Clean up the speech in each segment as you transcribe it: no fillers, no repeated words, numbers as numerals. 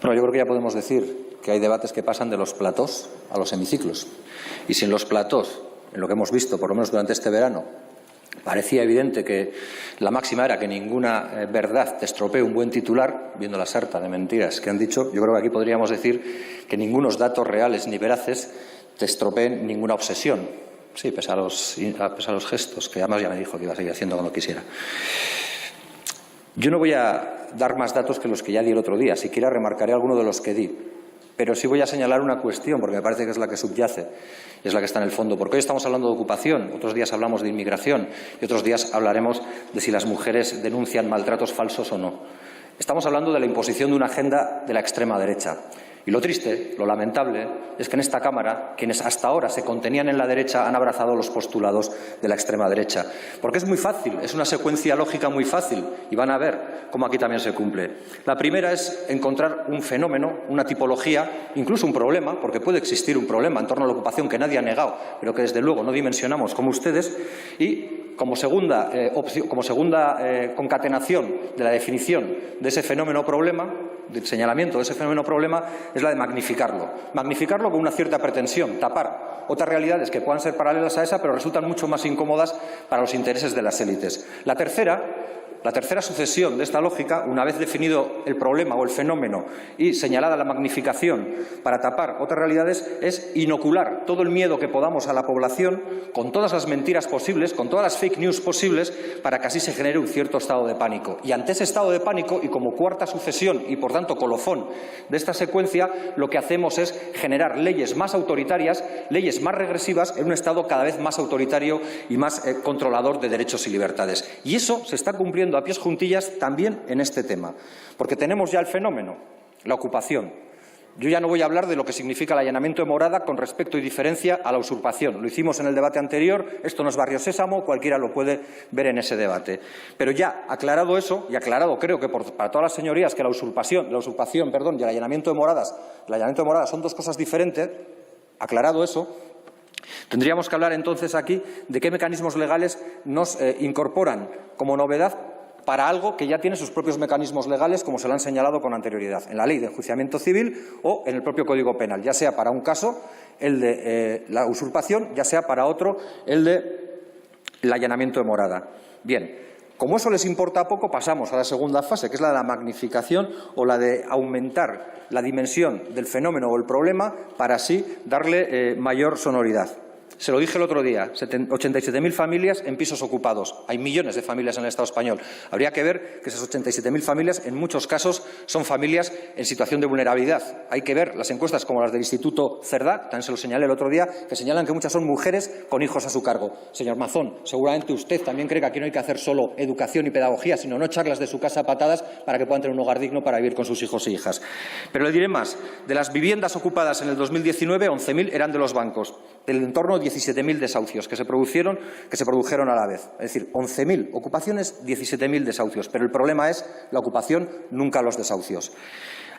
Bueno, yo creo que ya podemos decir que hay debates que pasan de los platós a los hemiciclos. Y si en los platós, en lo que hemos visto, por lo menos durante este verano, parecía evidente que la máxima era que ninguna verdad te estropee un buen titular, viendo la sarta de mentiras que han dicho, yo creo que aquí podríamos decir que ningunos datos reales ni veraces te estropeen ninguna obsesión. Sí, pese a los gestos, que además ya me dijo que iba a seguir haciendo cuando quisiera. Yo no voy a dar más datos que los que ya di el otro día, siquiera remarcaré alguno de los que di. Pero sí voy a señalar una cuestión, porque me parece que es la que subyace, es la que está en el fondo. Porque hoy estamos hablando de ocupación, otros días hablamos de inmigración y otros días hablaremos de si las mujeres denuncian maltratos falsos o no. Estamos hablando de la imposición de una agenda de la extrema derecha. Y lo triste, lo lamentable, es que en esta Cámara, quienes hasta ahora se contenían en la derecha han abrazado los postulados de la extrema derecha. Porque es muy fácil, es una secuencia lógica muy fácil, y van a ver cómo aquí también se cumple. La primera es encontrar un fenómeno, una tipología, incluso un problema, porque puede existir un problema en torno a la ocupación que nadie ha negado, pero que desde luego no dimensionamos como ustedes, y como segunda concatenación de la definición de ese fenómeno o problema, del señalamiento de ese fenómeno o problema, es la de magnificarlo. Magnificarlo con una cierta pretensión, tapar otras realidades que puedan ser paralelas a esa, pero resultan mucho más incómodas para los intereses de las élites. La tercera sucesión de esta lógica, una vez definido el problema o el fenómeno y señalada la magnificación para tapar otras realidades, es inocular todo el miedo que podamos a la población con todas las mentiras posibles, con todas las fake news posibles, para que así se genere un cierto estado de pánico. Y ante ese estado de pánico, y como cuarta sucesión y por tanto colofón de esta secuencia, lo que hacemos es generar leyes más autoritarias, leyes más regresivas en un Estado cada vez más autoritario y más controlador de derechos y libertades. Y eso se está cumpliendo a pies juntillas también en este tema, porque tenemos ya el fenómeno, la ocupación. Yo ya no voy a hablar de lo que significa el allanamiento de morada con respecto y diferencia a la usurpación. Lo hicimos en el debate anterior, esto no es Barrio Sésamo, cualquiera lo puede ver en ese debate. Pero ya aclarado eso, y aclarado creo que para todas las señorías que la usurpación y el allanamiento de moradas son dos cosas diferentes, aclarado eso, tendríamos que hablar entonces aquí de qué mecanismos legales nos incorporan como novedad para algo que ya tiene sus propios mecanismos legales, como se lo han señalado con anterioridad, en la Ley de Enjuiciamiento Civil o en el propio Código Penal, ya sea para un caso, el de la usurpación, ya sea para otro, el del allanamiento de morada. Bien, como eso les importa poco, pasamos a la segunda fase, que es la de la magnificación o la de aumentar la dimensión del fenómeno o el problema para así darle mayor sonoridad. Se lo dije el otro día, 87.000 familias en pisos ocupados. Hay millones de familias en el Estado español. Habría que ver que esas 87.000 familias, en muchos casos, son familias en situación de vulnerabilidad. Hay que ver las encuestas como las del Instituto Cerdá, también se lo señalé el otro día, que señalan que muchas son mujeres con hijos a su cargo. Señor Mazón, seguramente usted también cree que aquí no hay que hacer solo educación y pedagogía, sino no echarlas de su casa a patadas para que puedan tener un hogar digno para vivir con sus hijos e hijas. Pero le diré más. De las viviendas ocupadas en el 2019, 11.000 eran de los bancos. Del entorno 17.000 desahucios que se produjeron a la vez. Es decir, 11.000 ocupaciones, 17.000 desahucios. Pero el problema es la ocupación, nunca los desahucios.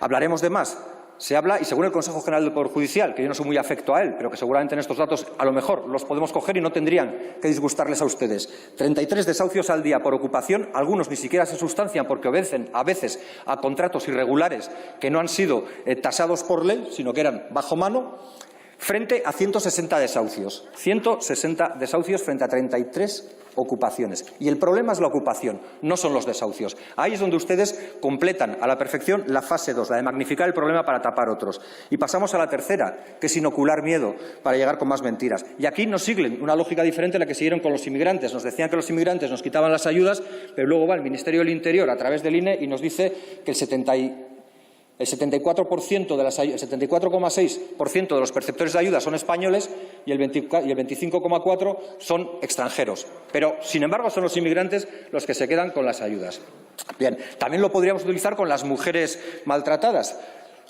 ¿Hablaremos de más? Se habla, y según el Consejo General del Poder Judicial, que yo no soy muy afecto a él, pero que seguramente en estos datos a lo mejor los podemos coger y no tendrían que disgustarles a ustedes. 33 desahucios al día por ocupación, algunos ni siquiera se sustancian porque obedecen a veces a contratos irregulares que no han sido tasados por ley, sino que eran bajo mano, frente a 160 desahucios. 160 desahucios frente a 33 ocupaciones. Y el problema es la ocupación, no son los desahucios. Ahí es donde ustedes completan a la perfección la fase 2, la de magnificar el problema para tapar otros. Y pasamos a la tercera, que es inocular miedo para llegar con más mentiras. Y aquí nos siguen una lógica diferente a la que siguieron con los inmigrantes. Nos decían que los inmigrantes nos quitaban las ayudas, pero luego va el Ministerio del Interior a través del INE y nos dice que el 74,6% de los perceptores de ayuda son españoles y el 25,4% son extranjeros. Pero, sin embargo, son los inmigrantes los que se quedan con las ayudas. Bien, también lo podríamos utilizar con las mujeres maltratadas.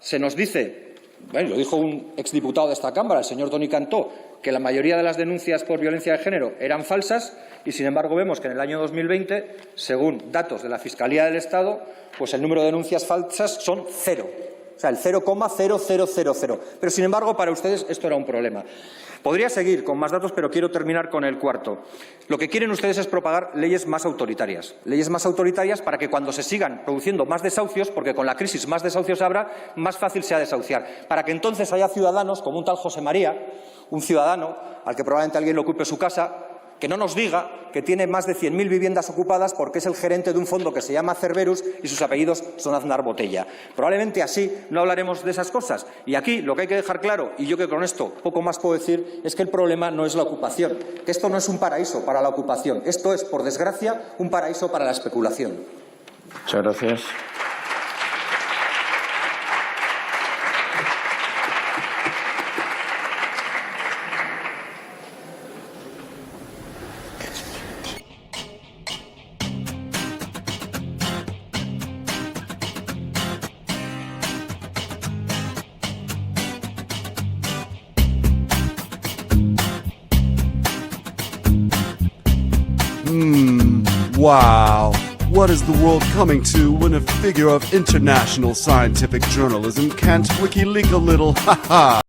Se nos dice, bueno, lo dijo un exdiputado de esta Cámara, el señor Toni Cantó, que la mayoría de las denuncias por violencia de género eran falsas y, sin embargo, vemos que en el año 2020, según datos de la Fiscalía del Estado, pues el número de denuncias falsas son 0. O sea, el 0,0000. Pero, sin embargo, para ustedes esto era un problema. Podría seguir con más datos, pero quiero terminar con el cuarto. Lo que quieren ustedes es propagar leyes más autoritarias para que cuando se sigan produciendo más desahucios, porque con la crisis más desahucios habrá, más fácil sea desahuciar. Para que entonces haya ciudadanos, como un tal José María, un ciudadano al que probablemente alguien le ocupe su casa, que no nos diga que tiene más de 100.000 viviendas ocupadas porque es el gerente de un fondo que se llama Cerberus y sus apellidos son Aznar Botella. Probablemente así no hablaremos de esas cosas. Y aquí lo que hay que dejar claro, y yo que con esto poco más puedo decir, es que el problema no es la ocupación, que esto no es un paraíso para la ocupación, esto es, por desgracia, un paraíso para la especulación. Muchas gracias. Wow. What is the world coming to when a figure of international scientific journalism can't WikiLeak a little? Ha ha!